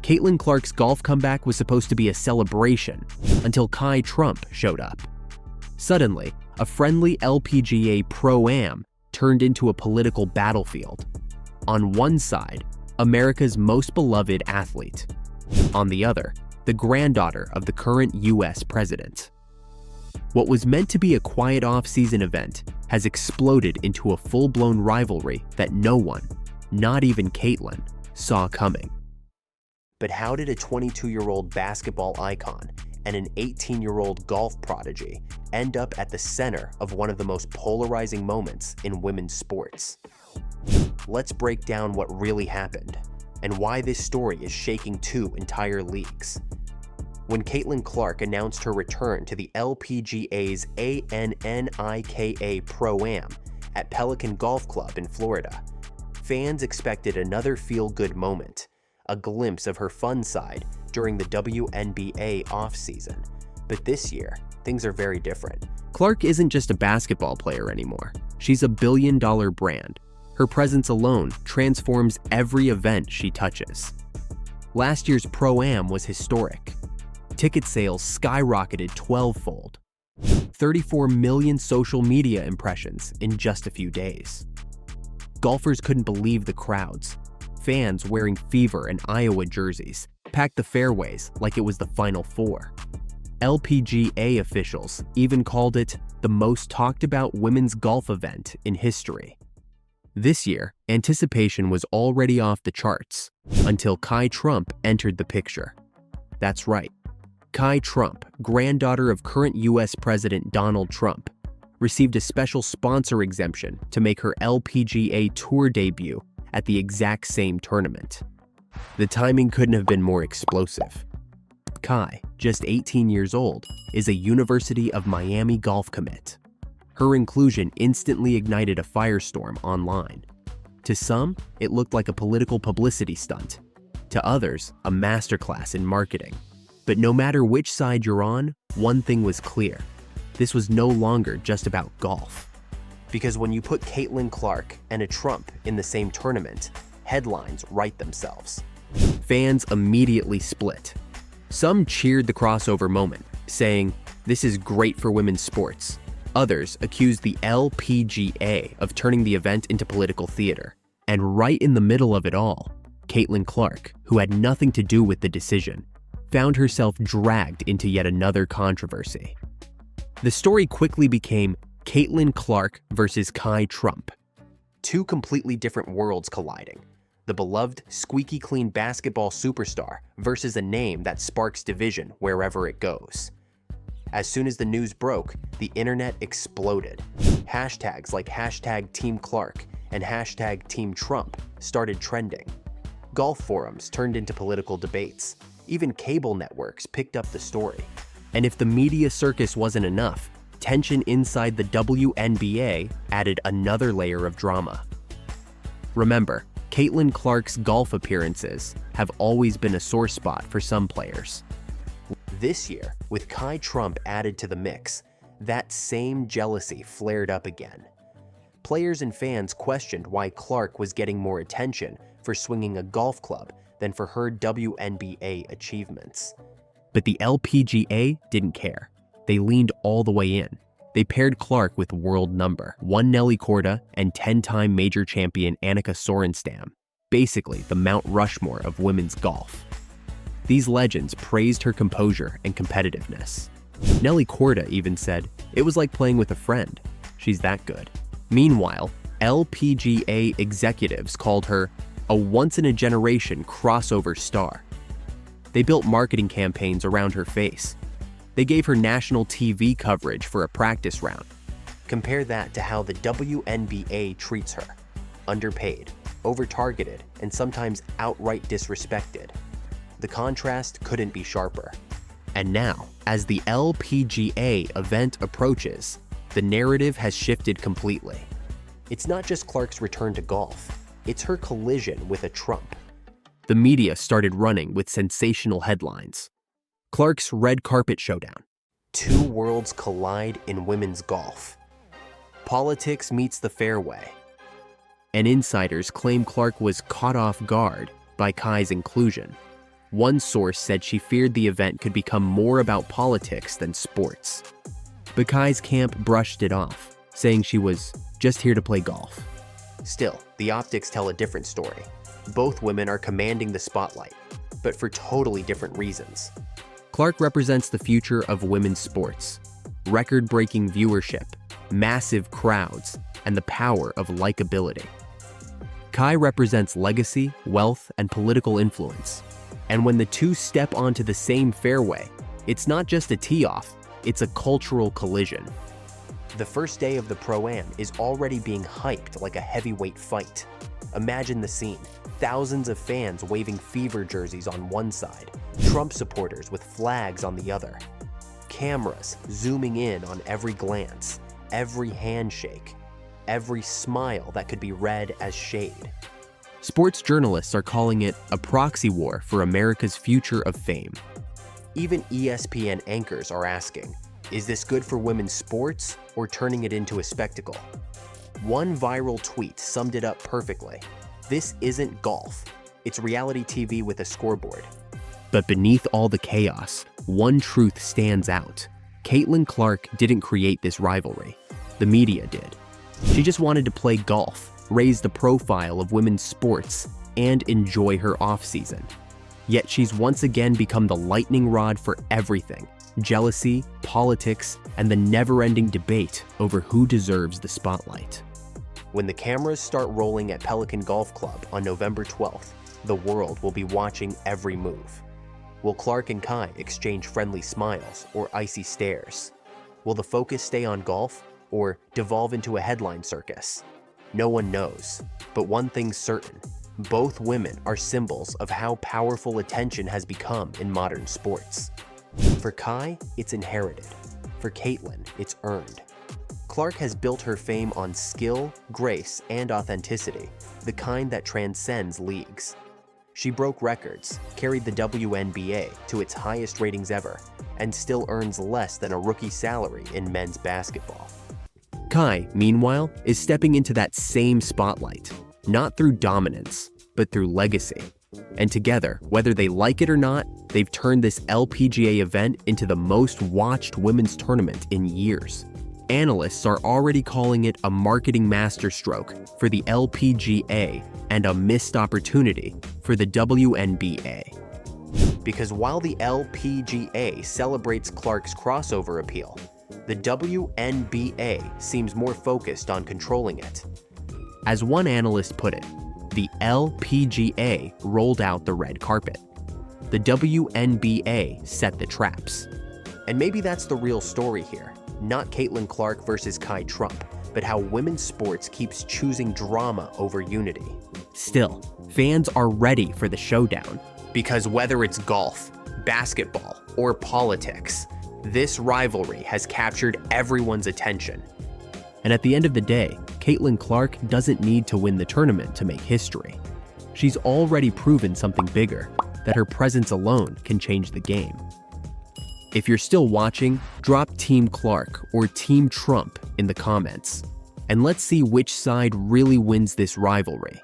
Caitlin Clark's golf comeback was supposed to be a celebration until Kai Trump showed up. Suddenly, a friendly LPGA Pro-Am turned into a political battlefield. On one side, America's most beloved athlete. On the other, the granddaughter of the current US president. What was meant to be a quiet off-season event has exploded into a full-blown rivalry that no one, not even Caitlin, saw coming. But how did a 22-year-old basketball icon and an 18-year-old golf prodigy end up at the center of one of the most polarizing moments in women's sports? Let's break down what really happened and why this story is shaking two entire leagues. When Caitlin Clark announced her return to the LPGA's ANNIKA Pro-Am at Pelican Golf Club in Florida, fans expected another feel-good moment, a glimpse of her fun side during the WNBA offseason. But this year, things are very different. Clark isn't just a basketball player anymore. She's a billion-dollar brand. Her presence alone transforms every event she touches. Last year's Pro-Am was historic. Ticket sales skyrocketed 12-fold. 34 million social media impressions in just a few days. Golfers couldn't believe the crowds. Fans wearing Fever and Iowa jerseys packed the fairways like it was the Final Four. LPGA officials even called it the most talked about women's golf event in history. This year, anticipation was already off the charts until Kai Trump entered the picture. That's right. Kai Trump, granddaughter of current US President Donald Trump, received a special sponsor exemption to make her LPGA Tour debut at the exact same tournament. The timing couldn't have been more explosive. Kai, just 18 years old, is a University of Miami golf commit. Her inclusion instantly ignited a firestorm online. To some, it looked like a political publicity stunt. To others, a masterclass in marketing. But no matter which side you're on, one thing was clear. This was no longer just about golf. Because when you put Caitlin Clark and a Trump in the same tournament, headlines write themselves. Fans immediately split. Some cheered the crossover moment, saying, "This is great for women's sports." Others accused the LPGA of turning the event into political theater. And right in the middle of it all, Caitlin Clark, who had nothing to do with the decision, found herself dragged into yet another controversy. The story quickly became Caitlin Clark versus Kai Trump. Two completely different worlds colliding. The beloved, squeaky clean basketball superstar versus a name that sparks division wherever it goes. As soon as the news broke, the internet exploded. Hashtags like #TeamClark and #TeamTrump started trending. Golf forums turned into political debates. Even cable networks picked up the story. And if the media circus wasn't enough, tension inside the WNBA added another layer of drama. Remember, Caitlin Clark's golf appearances have always been a sore spot for some players. This year, with Kai Trump added to the mix, that same jealousy flared up again. Players and fans questioned why Clark was getting more attention for swinging a golf club than for her WNBA achievements. But the LPGA didn't care. They leaned all the way in. They paired Clark with world number 1 Nelly Korda and 10-time major champion Annika Sorenstam, basically the Mount Rushmore of women's golf. These legends praised her composure and competitiveness. Nelly Korda even said, "It was like playing with a friend. She's that good." Meanwhile, LPGA executives called her a once-in-a-generation crossover star. They built marketing campaigns around her face. They gave her national TV coverage for a practice round. Compare that to how the WNBA treats her. Underpaid, over-targeted, and sometimes outright disrespected. The contrast couldn't be sharper. And now, as the LPGA event approaches, the narrative has shifted completely. It's not just Clark's return to golf. It's her collision with a Trump. The media started running with sensational headlines. Clark's red carpet showdown. Two worlds collide in women's golf. Politics meets the fairway. And insiders claim Clark was caught off guard by Kai's inclusion. One source said she feared the event could become more about politics than sports. But Kai's camp brushed it off, saying she was just here to play golf. Still, the optics tell a different story. Both women are commanding the spotlight, but for totally different reasons. Clark represents the future of women's sports. Record-breaking viewership, massive crowds, and the power of likability. Kai represents legacy, wealth, and political influence. And when the two step onto the same fairway, it's not just a tee-off, it's a cultural collision. The first day of the Pro-Am is already being hyped like a heavyweight fight. Imagine the scene. Thousands of fans waving Fever jerseys on one side, Trump supporters with flags on the other. Cameras zooming in on every glance, every handshake, every smile that could be read as shade. Sports journalists are calling it a proxy war for America's future of fame. Even ESPN anchors are asking, is this good for women's sports or turning it into a spectacle? One viral tweet summed it up perfectly. This isn't golf. It's reality TV with a scoreboard. But beneath all the chaos, one truth stands out. Caitlin Clark didn't create this rivalry. The media did. She just wanted to play golf, raise the profile of women's sports, and enjoy her off-season. Yet she's once again become the lightning rod for everything: jealousy, politics, and the never-ending debate over who deserves the spotlight. When the cameras start rolling at Pelican Golf Club on November 12th, the world will be watching every move. Will Clark and Kai exchange friendly smiles or icy stares? Will the focus stay on golf or devolve into a headline circus? No one knows, but one thing's certain. Both women are symbols of how powerful attention has become in modern sports. For Kai, it's inherited. For Caitlin, it's earned. Clark has built her fame on skill, grace, and authenticity, the kind that transcends leagues. She broke records, carried the WNBA to its highest ratings ever, and still earns less than a rookie salary in men's basketball. Kai, meanwhile, is stepping into that same spotlight, not through dominance, but through legacy. And together, whether they like it or not, they've turned this LPGA event into the most watched women's tournament in years. Analysts are already calling it a marketing masterstroke for the LPGA and a missed opportunity for the WNBA. Because while the LPGA celebrates Clark's crossover appeal, the WNBA seems more focused on controlling it. As one analyst put it, the LPGA rolled out the red carpet. The WNBA set the traps. And maybe that's the real story here. Not Caitlin Clark versus Kai Trump, but how women's sports keeps choosing drama over unity. Still, fans are ready for the showdown, because whether it's golf, basketball, or politics, this rivalry has captured everyone's attention. And at the end of the day, Caitlin Clark doesn't need to win the tournament to make history. She's already proven something bigger, that her presence alone can change the game. If you're still watching, drop Team Clark or Team Trump in the comments, and let's see which side really wins this rivalry.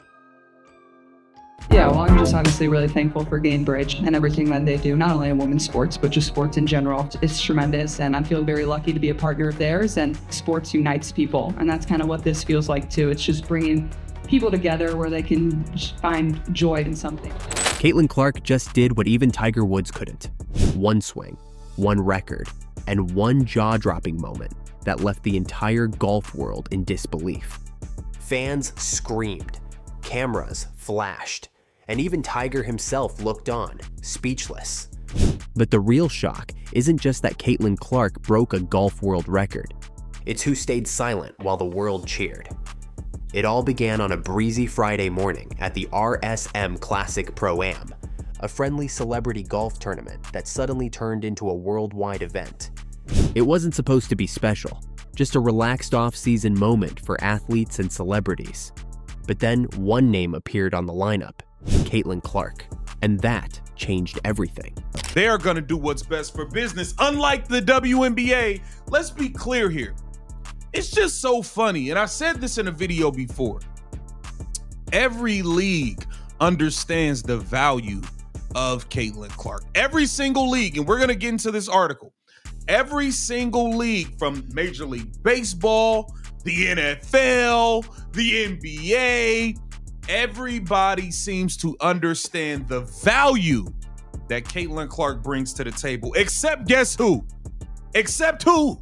Yeah, well, I'm just honestly really thankful for Gainbridge and everything that they do, not only in women's sports, but just sports in general. It's tremendous, and I feel very lucky to be a partner of theirs, and sports unites people, and that's kind of what this feels like too. It's just bringing people together where they can find joy in something. Caitlin Clark just did what even Tiger Woods couldn't. One swing, one record, and one jaw-dropping moment that left the entire golf world in disbelief. Fans screamed, cameras flashed, and even Tiger himself looked on, speechless. But the real shock isn't just that Caitlin Clark broke a golf world record. It's who stayed silent while the world cheered. It all began on a breezy Friday morning at the RSM Classic Pro-Am, a friendly celebrity golf tournament that suddenly turned into a worldwide event. It wasn't supposed to be special, just a relaxed off-season moment for athletes and celebrities. But then one name appeared on the lineup, Caitlin Clark, and that changed everything. They are going to do what's best for business, unlike the WNBA. Let's be clear here. It's just so funny, and I said this in a video before. Every league understands the value of Caitlin Clark. Every single league, and we're going to get into this article, every single league from Major League Baseball, the NFL, the NBA, everybody seems to understand the value that Caitlin Clark brings to the table, except guess who? Except who?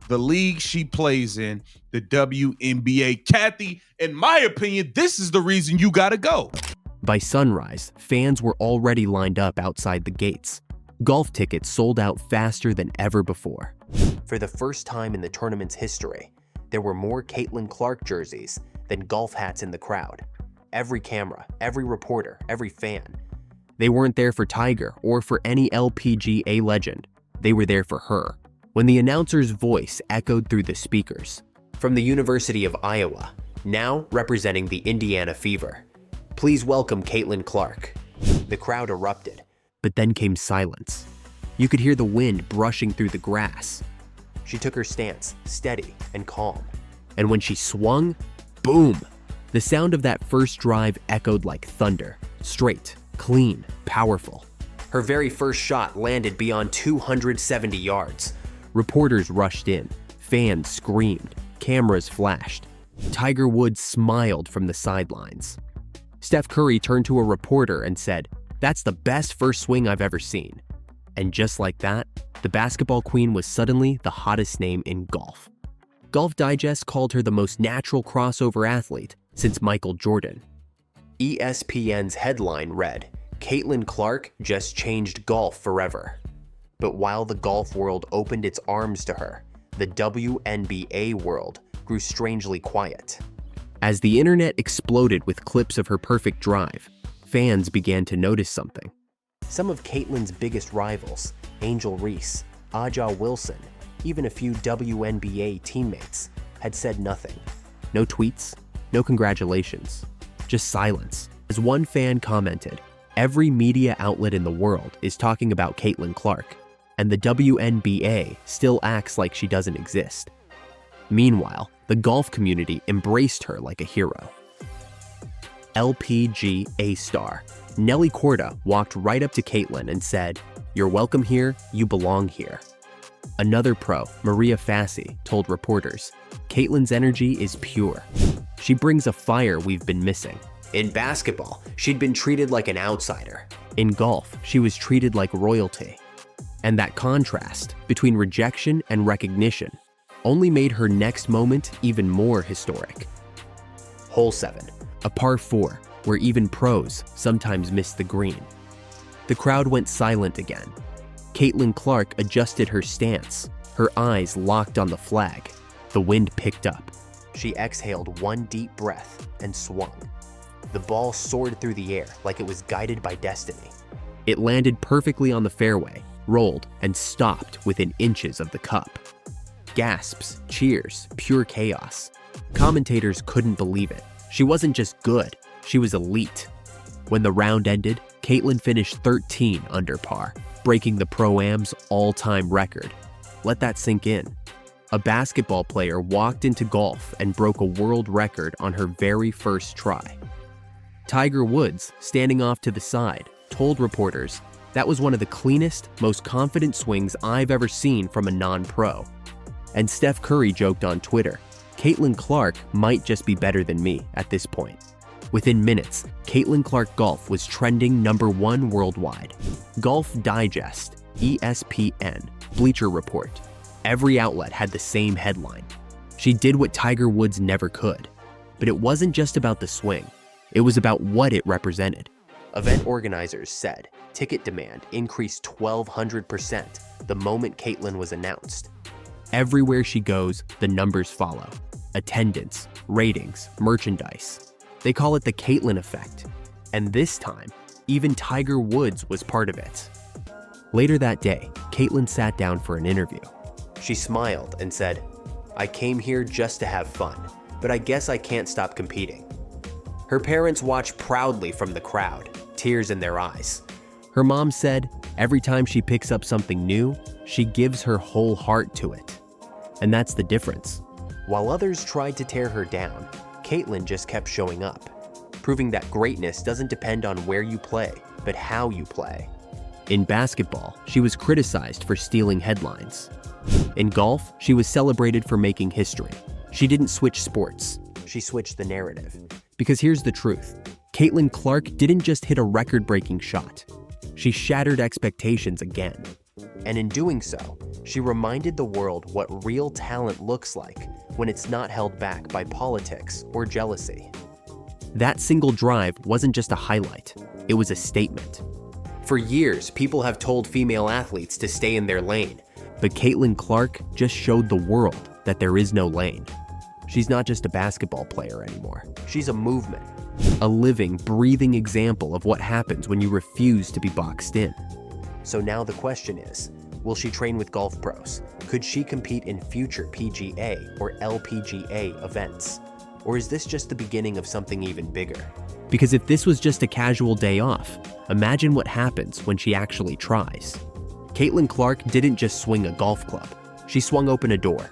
The league she plays in, the WNBA. Kathy, in my opinion, this is the reason you gotta go. By sunrise, fans were already lined up outside the gates. Golf tickets sold out faster than ever before. For the first time in the tournament's history, there were more Caitlin Clark jerseys than golf hats in the crowd. Every camera, every reporter, every fan. They weren't there for Tiger or for any LPGA legend. They were there for her. When the announcer's voice echoed through the speakers, from the University of Iowa, now representing the Indiana Fever, please welcome Caitlin Clark. The crowd erupted, but then came silence. You could hear the wind brushing through the grass. She took her stance, steady and calm. And when she swung, boom! The sound of that first drive echoed like thunder, straight, clean, powerful. Her very first shot landed beyond 270 yards. Reporters rushed in, fans screamed, cameras flashed. Tiger Woods smiled from the sidelines. Steph Curry turned to a reporter and said, "That's the best first swing I've ever seen." And just like that, the basketball queen was suddenly the hottest name in golf. Golf Digest called her the most natural crossover athlete since Michael Jordan. ESPN's headline read, "Caitlin Clark just changed golf forever." But while the golf world opened its arms to her, the WNBA world grew strangely quiet. As the internet exploded with clips of her perfect drive, fans began to notice something. Some of Caitlin's biggest rivals, Angel Reese, Aja Wilson, even a few WNBA teammates, had said nothing. No tweets, no congratulations, just silence. As one fan commented, "Every media outlet in the world is talking about Caitlin Clark, and the WNBA still acts like she doesn't exist." Meanwhile, the golf community embraced her like a hero. LPGA star Nelly Korda walked right up to Caitlin and said, "You're welcome here, you belong here." Another pro, Maria Fassi, told reporters, "Caitlin's energy is pure. She brings a fire we've been missing." In basketball, she'd been treated like an outsider. In golf, she was treated like royalty. And that contrast between rejection and recognition only made her next moment even more historic. Hole 7, a par 4, where even pros sometimes miss the green. The crowd went silent again. Caitlin Clark adjusted her stance, her eyes locked on the flag. The wind picked up. She exhaled one deep breath and swung. The ball soared through the air like it was guided by destiny. It landed perfectly on the fairway, rolled, and stopped within inches of the cup. Gasps, cheers, pure chaos. Commentators couldn't believe it. She wasn't just good, she was elite. When the round ended, Caitlin finished 13 under par, breaking the Pro-Am's all-time record. Let that sink in. A basketball player walked into golf and broke a world record on her very first try. Tiger Woods, standing off to the side, told reporters, "That was one of the cleanest, most confident swings I've ever seen from a non-pro." And Steph Curry joked on Twitter, "Caitlin Clark might just be better than me at this point." Within minutes, Caitlin Clark Golf was trending #1 worldwide. Golf Digest, ESPN, Bleacher Report. Every outlet had the same headline. She did what Tiger Woods never could. But it wasn't just about the swing. It was about what it represented. Event organizers said ticket demand increased 1,200% the moment Caitlin was announced. Everywhere she goes, the numbers follow. Attendance, ratings, merchandise. They call it the Caitlin effect. And this time, even Tiger Woods was part of it. Later that day, Caitlin sat down for an interview. She smiled and said, "I came here just to have fun, but I guess I can't stop competing." Her parents watched proudly from the crowd, tears in their eyes. Her mom said, every time she picks up something new, she gives her whole heart to it. And that's the difference. While others tried to tear her down, Caitlin just kept showing up, proving that greatness doesn't depend on where you play, but how you play. In basketball, she was criticized for stealing headlines. In golf, she was celebrated for making history. She didn't switch sports, she switched the narrative. Because here's the truth, Caitlin Clark didn't just hit a record-breaking shot. She shattered expectations again. And in doing so, she reminded the world what real talent looks like when it's not held back by politics or jealousy. That single drive wasn't just a highlight, it was a statement. For years, people have told female athletes to stay in their lane, but Caitlin Clark just showed the world that there is no lane. She's not just a basketball player anymore. She's a movement, a living, breathing example of what happens when you refuse to be boxed in. So now the question is, will she train with golf pros? Could she compete in future PGA or LPGA events? Or is this just the beginning of something even bigger? Because if this was just a casual day off, imagine what happens when she actually tries. Caitlin Clark didn't just swing a golf club, she swung open a door.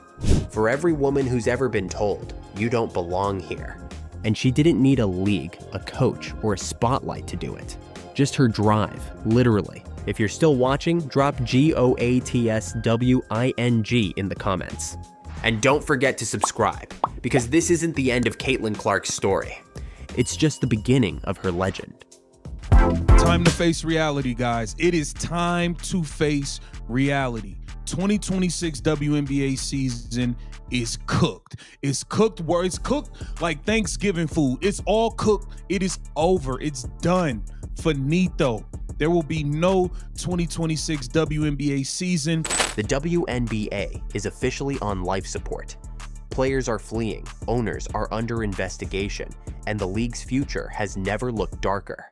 For every woman who's ever been told, you don't belong here. And she didn't need a league, a coach, or a spotlight to do it. Just her drive, literally. If you're still watching, drop GOATSWING in the comments. And don't forget to subscribe, because this isn't the end of Caitlin Clark's story. It's just the beginning of her legend. Time to face reality, guys. It is time to face reality. 2026 WNBA season is cooked. It's cooked where it's cooked like Thanksgiving food. It's all cooked. It is over. It's done. Finito. There will be no 2026 WNBA season. The WNBA is officially on life support. Players are fleeing, owners are under investigation, and the league's future has never looked darker.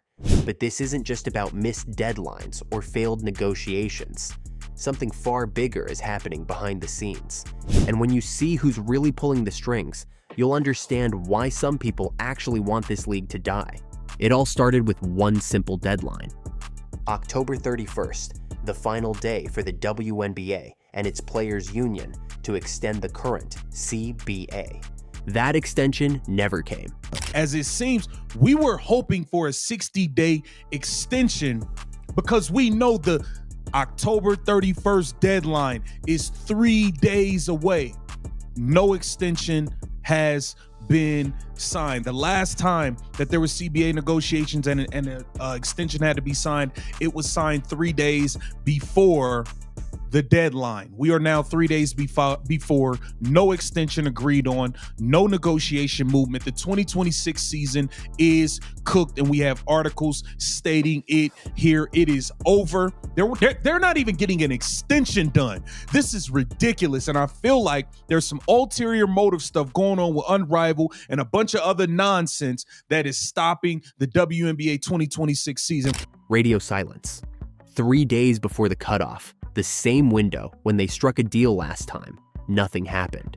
But this isn't just about missed deadlines or failed negotiations. Something far bigger is happening behind the scenes. And when you see who's really pulling the strings, you'll understand why some people actually want this league to die. It all started with one simple deadline. October 31st, the final day for the WNBA and its players' union to extend the current CBA. That extension never came. As it seems, we were hoping for a 60-day extension because we know the October 31st deadline is 3 days away. No extension has been signed. The last time that there was CBA negotiations and an extension had to be signed, it was signed 3 days before the deadline. We are now 3 days before, no extension agreed on, no negotiation movement. The 2026 season is cooked, and we have articles stating it here. It is over. They're not even getting an extension done. This is ridiculous, and I feel like there's some ulterior motive stuff going on with Unrivaled and a bunch of other nonsense that is stopping the WNBA 2026 season. Radio silence. 3 days before the cutoff, the same window when they struck a deal last time, nothing happened.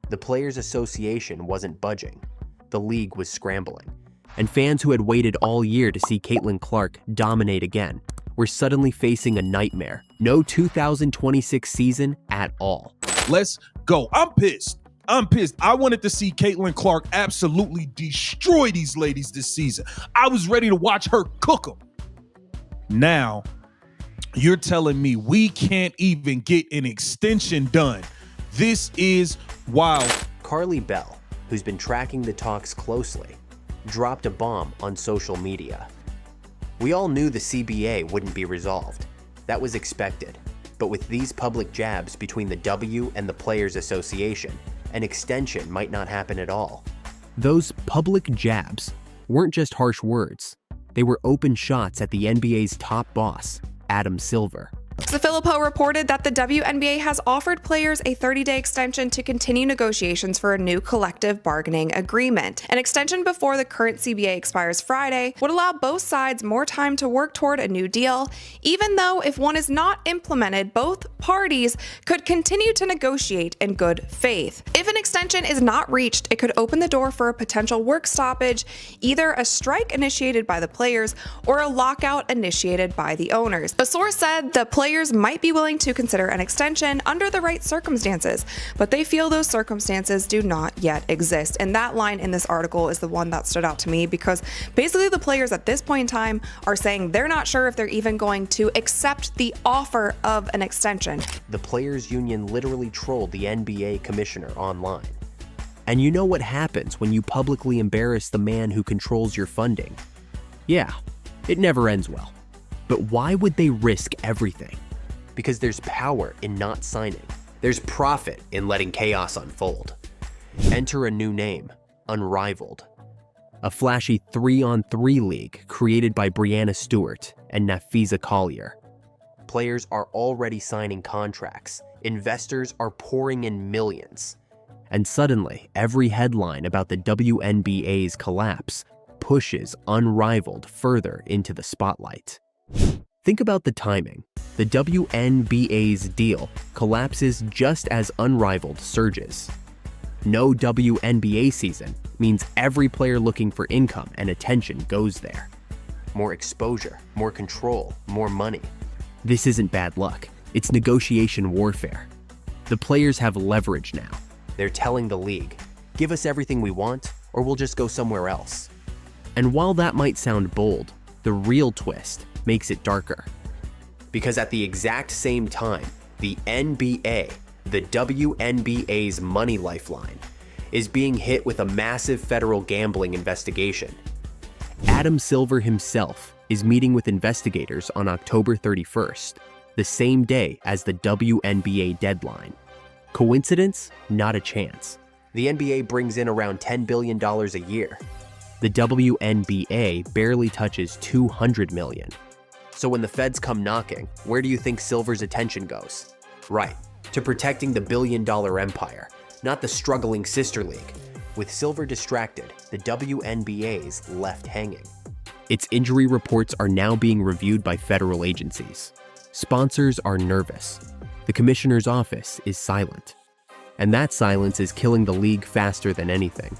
The Players Association wasn't budging. The league was scrambling. And fans who had waited all year to see Caitlin Clark dominate again were suddenly facing a nightmare. No 2026 season at all. Let's go. I'm pissed. I wanted to see Caitlin Clark absolutely destroy these ladies this season. I was ready to watch her cook them. Now, you're telling me we can't even get an extension done. This is wild. Carly Bell, who's been tracking the talks closely, dropped a bomb on social media. We all knew the CBA wouldn't be resolved. That was expected. But with these public jabs between the W and the Players Association, an extension might not happen at all. Those public jabs weren't just harsh words. They were open shots at the NBA's top boss, Adam Silver. The Filippo reported that the WNBA has offered players a 30-day extension to continue negotiations for a new collective bargaining agreement. An extension before the current CBA expires Friday would allow both sides more time to work toward a new deal, even though if one is not implemented, both parties could continue to negotiate in good faith. If an extension is not reached, it could open the door for a potential work stoppage, either a strike initiated by the players or a lockout initiated by the owners. A source said the players might be willing to consider an extension under the right circumstances, but they feel those circumstances do not yet exist. And that line in this article is the one that stood out to me, because basically the players at this point in time are saying they're not sure if they're even going to accept the offer of an extension. The players' union literally trolled the NBA commissioner online. And you know what happens when you publicly embarrass the man who controls your funding? Yeah, it never ends well. But why would they risk everything? Because there's power in not signing. There's profit in letting chaos unfold. Enter a new name, Unrivaled. A flashy 3-on-3 league created by Brianna Stewart and Nafisa Collier. Players are already signing contracts. Investors are pouring in millions. And suddenly, every headline about the WNBA's collapse pushes Unrivaled further into the spotlight. Think about the timing. The WNBA's deal collapses just as Unrivaled surges. No WNBA season means every player looking for income and attention goes there. More exposure, more control, more money. This isn't bad luck. It's negotiation warfare. The players have leverage now. They're telling the league, give us everything we want, or we'll just go somewhere else. And while that might sound bold, the real twist makes it darker. Because at the exact same time, the NBA, the WNBA's money lifeline, is being hit with a massive federal gambling investigation. Adam Silver himself is meeting with investigators on October 31st, the same day as the WNBA deadline. Coincidence? Not a chance. The NBA brings in around $10 billion a year. The WNBA barely touches $200 million. So when the feds come knocking, where do you think Silver's attention goes? Right, to protecting the billion-dollar empire, not the struggling sister league. With Silver distracted, the WNBA's left hanging. Its injury reports are now being reviewed by federal agencies. Sponsors are nervous. The commissioner's office is silent. And that silence is killing the league faster than anything.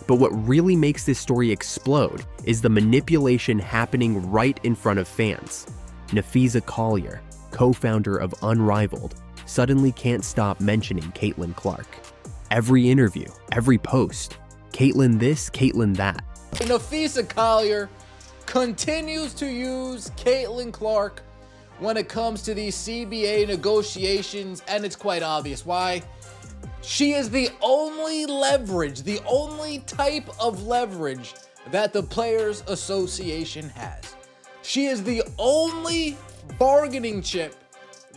But what really makes this story explode is the manipulation happening right in front of fans. Nafisa Collier, co-founder of Unrivaled, suddenly can't stop mentioning Caitlin Clark. Every interview, every post, Caitlin this, Caitlin that. Nafisa Collier continues to use Caitlin Clark when it comes to these CBA negotiations, and it's quite obvious why. She is the only leverage, the only type of leverage that the Players Association has. She is the only bargaining chip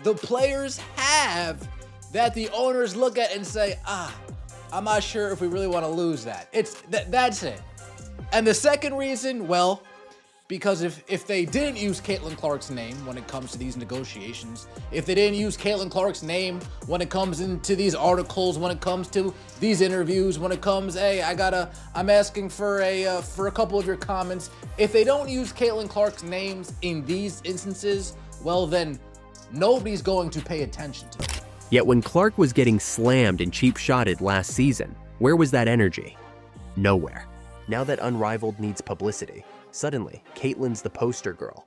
the players have that the owners look at and say, I'm not sure if we really want to lose that. That's it. And the second reason, well, because if they didn't use Caitlin Clark's name when it comes to these negotiations, if they didn't use Caitlin Clark's name when it comes into these articles, when it comes to these interviews, when it comes, hey, I'm asking for a couple of your comments. If they don't use Caitlin Clark's names in these instances, well then, nobody's going to pay attention to it. Yet when Clark was getting slammed and cheap-shotted last season, where was that energy? Nowhere. Now that Unrivaled needs publicity, suddenly, Caitlin's the poster girl.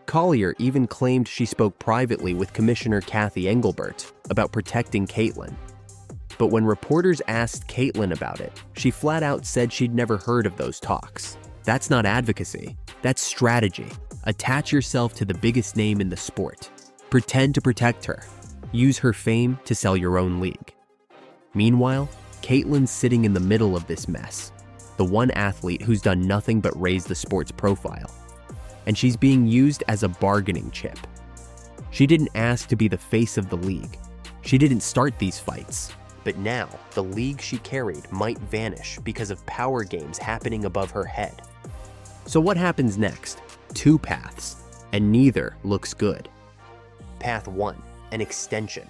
Collier even claimed she spoke privately with Commissioner Kathy Engelbert about protecting Caitlin. But when reporters asked Caitlin about it, she flat out said she'd never heard of those talks. That's not advocacy, that's strategy. Attach yourself to the biggest name in the sport. Pretend to protect her. Use her fame to sell your own league. Meanwhile, Caitlin's sitting in the middle of this mess. The one athlete who's done nothing but raise the sport's profile. And she's being used as a bargaining chip. She didn't ask to be the face of the league. She didn't start these fights. But now, the league she carried might vanish because of power games happening above her head. So what happens next? Two paths, and neither looks good. Path 1, an extension.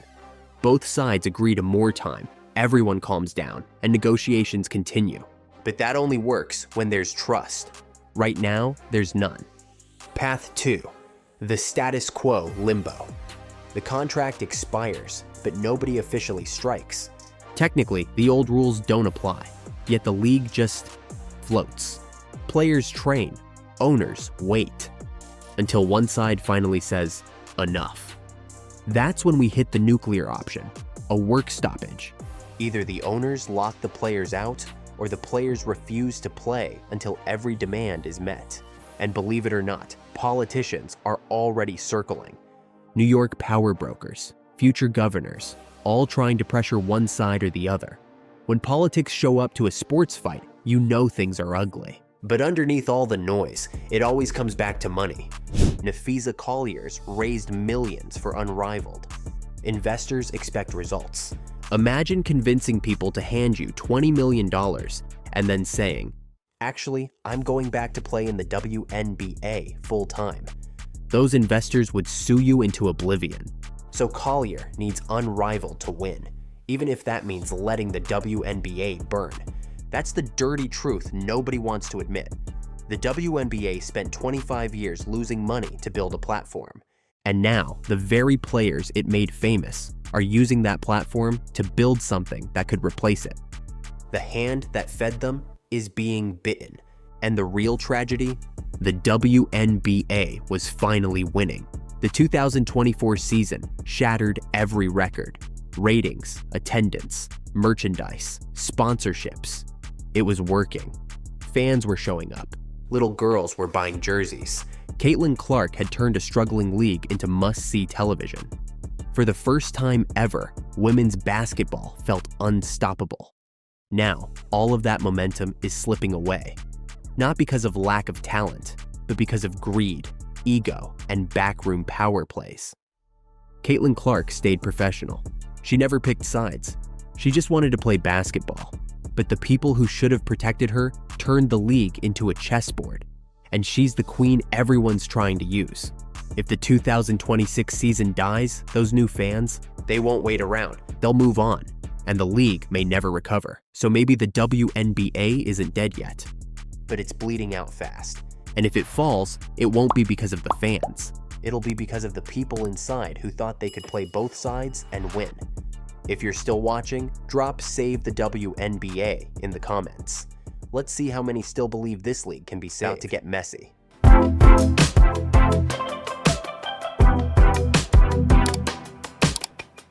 Both sides agree to more time, everyone calms down, and negotiations continue. But that only works when there's trust. Right now, there's none. Path 2, the status quo limbo. The contract expires, but nobody officially strikes. Technically, the old rules don't apply, yet the league just floats. Players train, owners wait, until one side finally says, enough. That's when we hit the nuclear option, a work stoppage. Either the owners lock the players out, or the players refuse to play until every demand is met. And believe it or not, politicians are already circling. New York power brokers, future governors, all trying to pressure one side or the other. When politics show up to a sports fight, you know things are ugly. But underneath all the noise, it always comes back to money. Nafisa Collier's raised millions for Unrivaled. Investors expect results. Imagine convincing people to hand you $20 million and then saying, Actually, I'm going back to play in the WNBA full time. those investors would sue you into oblivion. So Collier needs Unrivaled to win, even if that means letting the WNBA burn. That's the dirty truth nobody wants to admit. The WNBA spent 25 years losing money to build a platform. And now, the very players it made famous are using that platform to build something that could replace it. The hand that fed them is being bitten. And the real tragedy? The WNBA was finally winning. The 2024 season shattered every record. Ratings, attendance, merchandise, sponsorships. It was working. Fans were showing up. Little girls were buying jerseys. Caitlin Clark had turned a struggling league into must-see television. For the first time ever, women's basketball felt unstoppable. Now, all of that momentum is slipping away. Not because of lack of talent, but because of greed, ego, and backroom power plays. Caitlin Clark stayed professional. She never picked sides. She just wanted to play basketball. But the people who should have protected her turned the league into a chessboard. And she's the queen everyone's trying to use. If the 2026 season dies, those new fans, They won't wait around. they'll move on. And the league may never recover. So maybe the WNBA isn't dead yet. But it's bleeding out fast. And if it falls, it won't be because of the fans. It'll be because of the people inside who thought they could play both sides and win. If you're still watching, drop "Save the WNBA" in the comments. Let's see how many still believe this league can be saved. About to get messy.